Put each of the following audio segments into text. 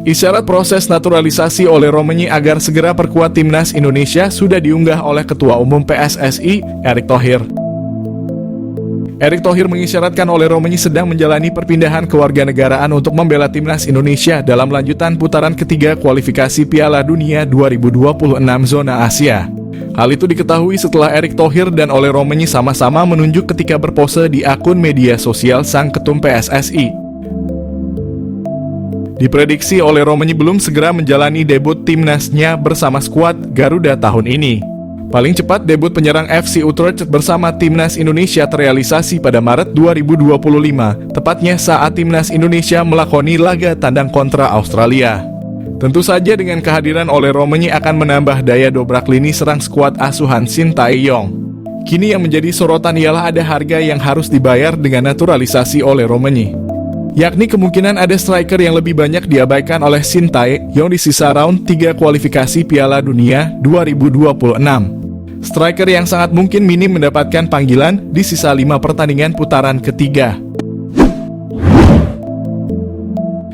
Isyarat proses naturalisasi oleh Romagne agar segera perkuat timnas Indonesia sudah diunggah oleh Ketua Umum PSSI, Erick Thohir. Erick Thohir mengisyaratkan oleh Romagne sedang menjalani perpindahan kewarganegaraan untuk membela timnas Indonesia dalam lanjutan putaran ketiga kualifikasi Piala Dunia 2026 zona Asia. Hal itu diketahui setelah Erick Thohir dan oleh Romagne sama-sama menunjuk ketika berpose di akun media sosial sang ketum PSSI. Diprediksi oleh Romagne belum segera menjalani debut timnasnya bersama skuad Garuda tahun ini. Paling cepat debut penyerang FC Utrecht bersama timnas Indonesia terrealisasi pada Maret 2025, tepatnya saat timnas Indonesia melakoni laga tandang kontra Australia. Tentu saja dengan kehadiran oleh Romagne akan menambah daya dobrak lini serang skuad asuhan Shin Tae-yong. Kini yang menjadi sorotan ialah ada harga yang harus dibayar dengan naturalisasi oleh Romagne, yakni kemungkinan ada striker yang lebih banyak diabaikan oleh Shin Tae-yong di sisa round 3 kualifikasi Piala Dunia 2026. Striker yang sangat mungkin minim mendapatkan panggilan di sisa 5 pertandingan putaran ketiga.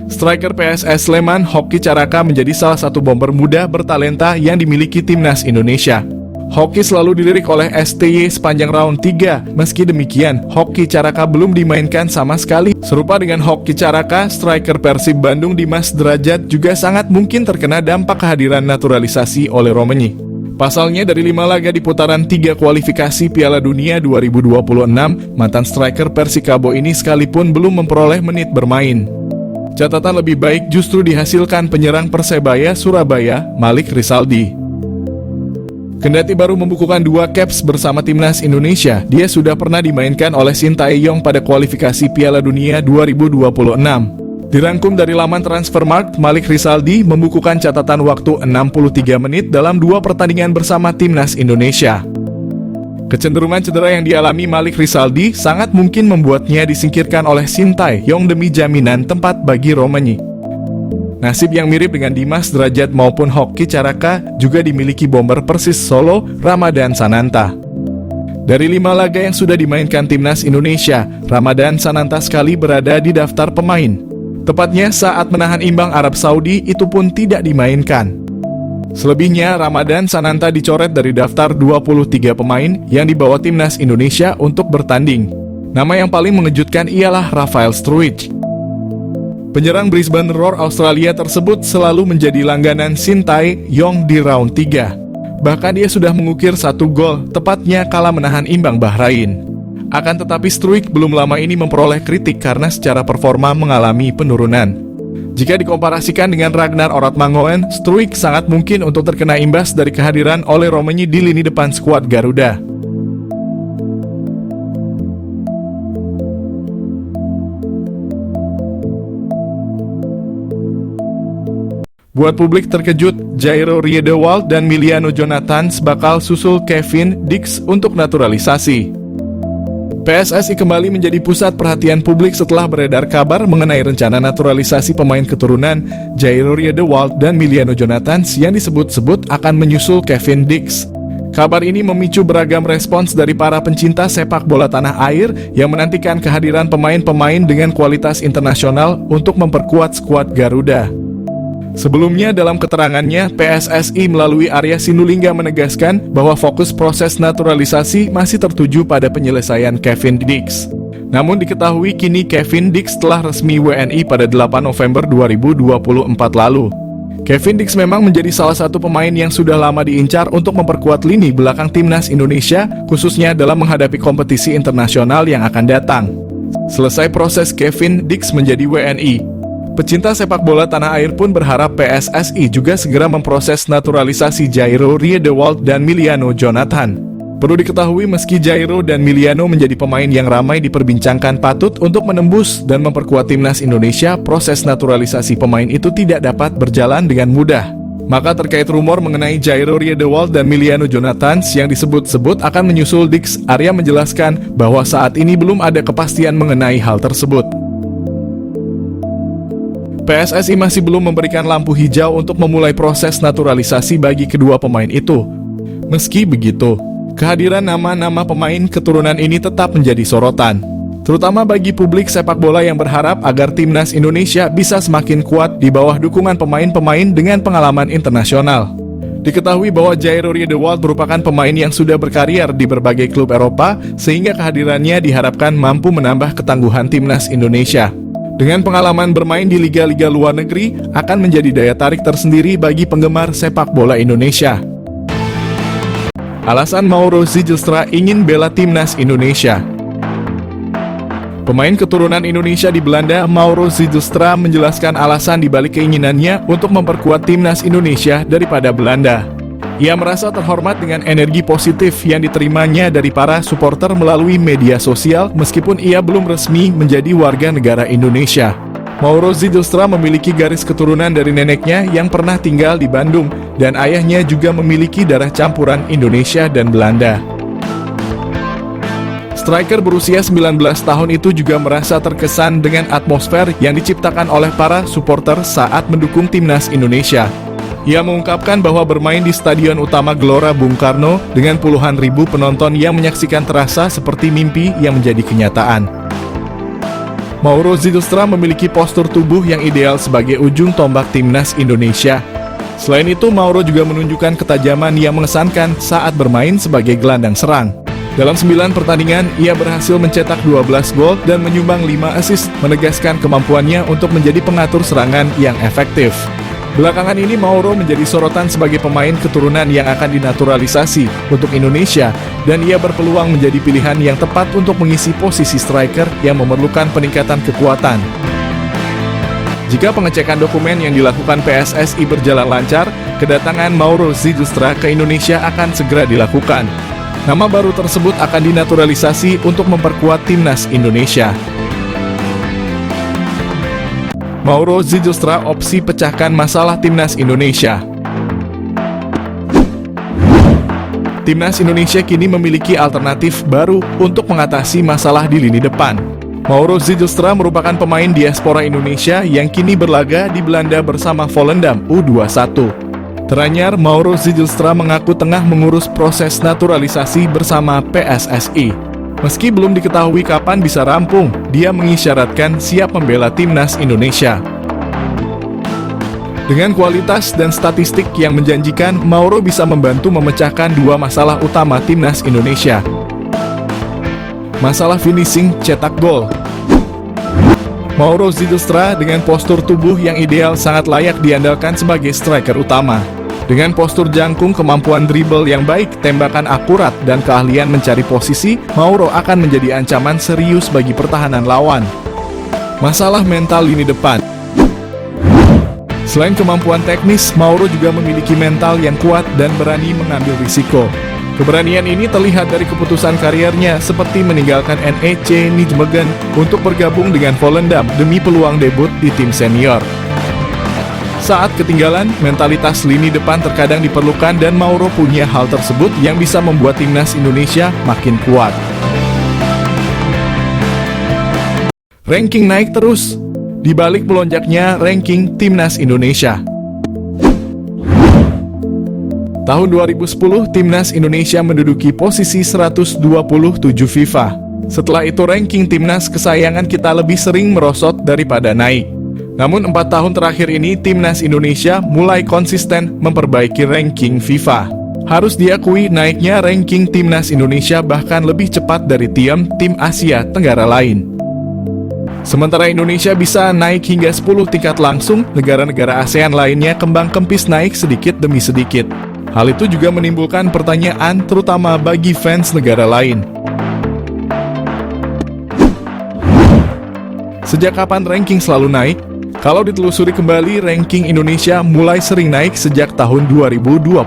Striker PSS Sleman, Hoki Caraka menjadi salah satu bomber muda bertalenta yang dimiliki timnas Indonesia. Hoki selalu dilirik oleh STY sepanjang round 3. Meski demikian, Hoki Caraka belum dimainkan sama sekali. Serupa dengan Hoki Caraka, striker Persib Bandung Dimas Derajat juga sangat mungkin terkena dampak kehadiran naturalisasi oleh Romagne. Pasalnya dari 5 laga di putaran 3 kualifikasi Piala Dunia 2026, mantan striker Persikabo ini sekalipun belum memperoleh menit bermain. Catatan lebih baik justru dihasilkan penyerang Persebaya Surabaya, Malik Rizaldi. Kendati baru membukukan 2 caps bersama timnas Indonesia, dia sudah pernah dimainkan oleh Shin Tae-yong pada kualifikasi Piala Dunia 2026. Dirangkum dari laman Transfermarkt, Malik Rizaldi membukukan catatan waktu 63 menit dalam 2 pertandingan bersama timnas Indonesia. Kecenderungan cedera yang dialami Malik Rizaldi sangat mungkin membuatnya disingkirkan oleh Shin Tae-yong demi jaminan tempat bagi Romagne. Nasib yang mirip dengan Dimas Derajat maupun Hoki Caraka juga dimiliki bomber Persis Solo, Ramadan Sananta. Dari 5 laga yang sudah dimainkan timnas Indonesia, Ramadan Sananta sekali berada di daftar pemain. Tepatnya saat menahan imbang Arab Saudi, itu pun tidak dimainkan. Selebihnya, Ramadan Sananta dicoret dari daftar 23 pemain yang dibawa timnas Indonesia untuk bertanding. Nama yang paling mengejutkan ialah Rafael Struijk. Penyerang Brisbane Roar Australia tersebut selalu menjadi langganan Shin Tae-yong di round 3. Bahkan dia sudah mengukir 1 gol, tepatnya kala menahan imbang Bahrain. Akan tetapi Struijk belum lama ini memperoleh kritik karena secara performa mengalami penurunan. Jika dikomparasikan dengan Ragnar Oratmangoen, Struijk sangat mungkin untuk terkena imbas dari kehadiran oleh Romagne di lini depan skuad Garuda. Buat publik terkejut, Jairo Riedewald dan Miliano Jonathans bakal susul Kevin Dix untuk naturalisasi. PSSI kembali menjadi pusat perhatian publik setelah beredar kabar mengenai rencana naturalisasi pemain keturunan Jairo Riedewald dan Miliano Jonathans yang disebut-sebut akan menyusul Kevin Dix. Kabar ini memicu beragam respons dari para pencinta sepak bola tanah air yang menantikan kehadiran pemain-pemain dengan kualitas internasional untuk memperkuat skuad Garuda. Sebelumnya dalam keterangannya, PSSI melalui Arya Sinulinga menegaskan bahwa fokus proses naturalisasi masih tertuju pada penyelesaian Kevin Dix. Namun diketahui kini Kevin Dix telah resmi WNI pada 8 November 2024 lalu. Kevin Dix memang menjadi salah satu pemain yang sudah lama diincar untuk memperkuat lini belakang timnas Indonesia, khususnya dalam menghadapi kompetisi internasional yang akan datang. Selesai proses Kevin Dix menjadi WNI, pecinta sepak bola tanah air pun berharap PSSI juga segera memproses naturalisasi Jairo Riedewald dan Miliano Jonathan. Perlu diketahui meski Jairo dan Miliano menjadi pemain yang ramai diperbincangkan patut untuk menembus dan memperkuat timnas Indonesia, proses naturalisasi pemain itu tidak dapat berjalan dengan mudah. Maka terkait rumor mengenai Jairo Riedewald dan Miliano Jonathan yang disebut-sebut akan menyusul Dix, Arya menjelaskan bahwa saat ini belum ada kepastian mengenai hal tersebut. PSSI masih belum memberikan lampu hijau untuk memulai proses naturalisasi bagi kedua pemain itu. Meski begitu, kehadiran nama-nama pemain keturunan ini tetap menjadi sorotan. terutama bagi publik sepak bola yang berharap agar timnas Indonesia bisa semakin kuat di bawah dukungan pemain-pemain dengan pengalaman internasional. Diketahui bahwa Jairo Riedewald merupakan pemain yang sudah berkarier di berbagai klub Eropa, sehingga kehadirannya diharapkan mampu menambah ketangguhan timnas Indonesia. Dengan pengalaman bermain di liga-liga luar negeri, akan menjadi daya tarik tersendiri bagi penggemar sepak bola Indonesia. Alasan Mauro Zijlstra ingin bela timnas Indonesia. Pemain keturunan Indonesia di Belanda, Mauro Zijlstra menjelaskan alasan dibalik keinginannya untuk memperkuat timnas Indonesia daripada Belanda. Ia merasa terhormat dengan energi positif yang diterimanya dari para supporter melalui media sosial meskipun ia belum resmi menjadi warga negara Indonesia. Mauro Zijlstra memiliki garis keturunan dari neneknya yang pernah tinggal di Bandung dan ayahnya juga memiliki darah campuran Indonesia dan Belanda. Striker berusia 19 tahun itu juga merasa terkesan dengan atmosfer yang diciptakan oleh para supporter saat mendukung timnas Indonesia. Ia mengungkapkan bahwa bermain di Stadion Utama Gelora Bung Karno dengan puluhan ribu penonton yang menyaksikan terasa seperti mimpi yang menjadi kenyataan. Mauro Zijlstra memiliki postur tubuh yang ideal sebagai ujung tombak timnas Indonesia. Selain itu, Mauro juga menunjukkan ketajaman yang mengesankan saat bermain sebagai gelandang serang. Dalam 9 pertandingan, ia berhasil mencetak 12 gol dan menyumbang 5 assist, menegaskan kemampuannya untuk menjadi pengatur serangan yang efektif. Belakangan ini Mauro menjadi sorotan sebagai pemain keturunan yang akan dinaturalisasi untuk Indonesia, dan ia berpeluang menjadi pilihan yang tepat untuk mengisi posisi striker yang memerlukan peningkatan kekuatan. Jika pengecekan dokumen yang dilakukan PSSI berjalan lancar, kedatangan Mauro Zijlstra ke Indonesia akan segera dilakukan. Nama baru tersebut akan dinaturalisasi untuk memperkuat timnas Indonesia. Mauro Zijlstra opsi pecahkan masalah timnas Indonesia. Timnas Indonesia kini memiliki alternatif baru untuk mengatasi masalah di lini depan. Mauro Zijlstra merupakan pemain diaspora Indonesia yang kini berlaga di Belanda bersama Volendam U21. Teranyar, Mauro Zijlstra mengaku tengah mengurus proses naturalisasi bersama PSSI. Meski belum diketahui kapan bisa rampung, dia mengisyaratkan siap membela timnas Indonesia. Dengan kualitas dan statistik yang menjanjikan, Mauro bisa membantu memecahkan 2 masalah utama timnas Indonesia. Masalah finishing cetak gol. Mauro Zijlstra dengan postur tubuh yang ideal sangat layak diandalkan sebagai striker utama. Dengan postur jangkung, kemampuan dribble yang baik, tembakan akurat, dan keahlian mencari posisi, Mauro akan menjadi ancaman serius bagi pertahanan lawan. Masalah mental lini depan. Selain kemampuan teknis, Mauro juga memiliki mental yang kuat dan berani mengambil risiko. Keberanian ini terlihat dari keputusan kariernya seperti meninggalkan NEC Nijmegen untuk bergabung dengan Volendam demi peluang debut di tim senior. Saat ketinggalan, mentalitas lini depan terkadang diperlukan dan Mauro punya hal tersebut yang bisa membuat timnas Indonesia makin kuat. Ranking naik terus. Di balik melonjaknya ranking timnas Indonesia. Tahun 2010, timnas Indonesia menduduki posisi 127 FIFA. Setelah itu ranking timnas kesayangan kita lebih sering merosot daripada naik. Namun 4 tahun terakhir ini, timnas Indonesia mulai konsisten memperbaiki ranking FIFA. Harus diakui, naiknya ranking timnas Indonesia bahkan lebih cepat dari tim Asia Tenggara lain. Sementara Indonesia bisa naik hingga 10 tingkat langsung, negara-negara ASEAN lainnya kembang kempis naik sedikit demi sedikit. Hal itu juga menimbulkan pertanyaan terutama bagi fans negara lain. Sejak kapan ranking selalu naik? Kalau ditelusuri kembali, ranking Indonesia mulai sering naik sejak tahun 2021.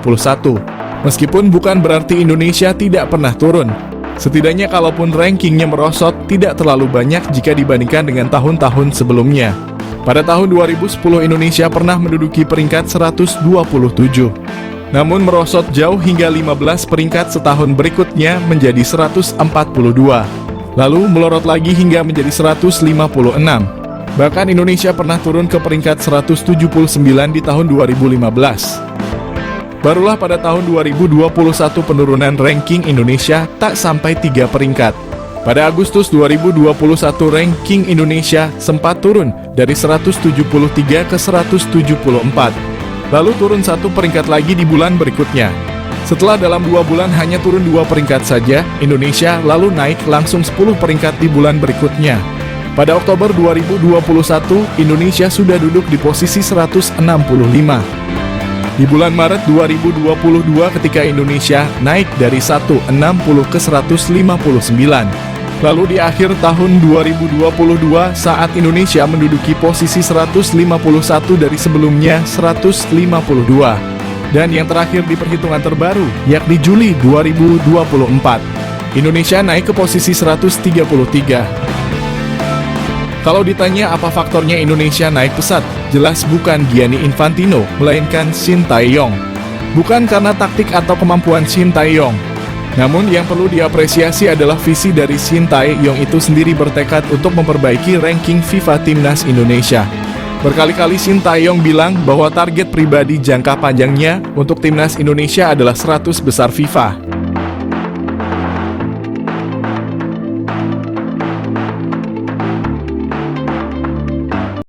Meskipun bukan berarti Indonesia tidak pernah turun. Setidaknya kalaupun rankingnya merosot, tidak terlalu banyak jika dibandingkan dengan tahun-tahun sebelumnya. Pada tahun 2010, Indonesia pernah menduduki peringkat 127. Namun merosot jauh hingga 15 peringkat setahun berikutnya menjadi 142. Lalu melorot lagi hingga menjadi 156. Bahkan Indonesia pernah turun ke peringkat 179 di tahun 2015. Barulah pada tahun 2021 penurunan ranking Indonesia tak sampai 3 peringkat. Pada Agustus 2021 ranking Indonesia sempat turun dari 173 ke 174, lalu turun satu peringkat lagi di bulan berikutnya. Setelah dalam 2 bulan hanya turun 2 peringkat saja, Indonesia lalu naik langsung 10 peringkat di bulan berikutnya. Pada Oktober 2021, Indonesia sudah duduk di posisi 165. Di bulan Maret 2022 ketika Indonesia naik dari 160 ke 159. Lalu di akhir tahun 2022 saat Indonesia menduduki posisi 151 dari sebelumnya 152. Dan yang terakhir di perhitungan terbaru, yakni Juli 2024, Indonesia naik ke posisi 133. Kalau ditanya apa faktornya Indonesia naik pesat, jelas bukan Gianni Infantino, melainkan Shin Tae-yong. Bukan karena taktik atau kemampuan Shin Tae-yong. Namun yang perlu diapresiasi adalah visi dari Shin Tae-yong itu sendiri bertekad untuk memperbaiki ranking FIFA Timnas Indonesia. Berkali-kali Shin Tae-yong bilang bahwa target pribadi jangka panjangnya untuk Timnas Indonesia adalah 100 besar FIFA.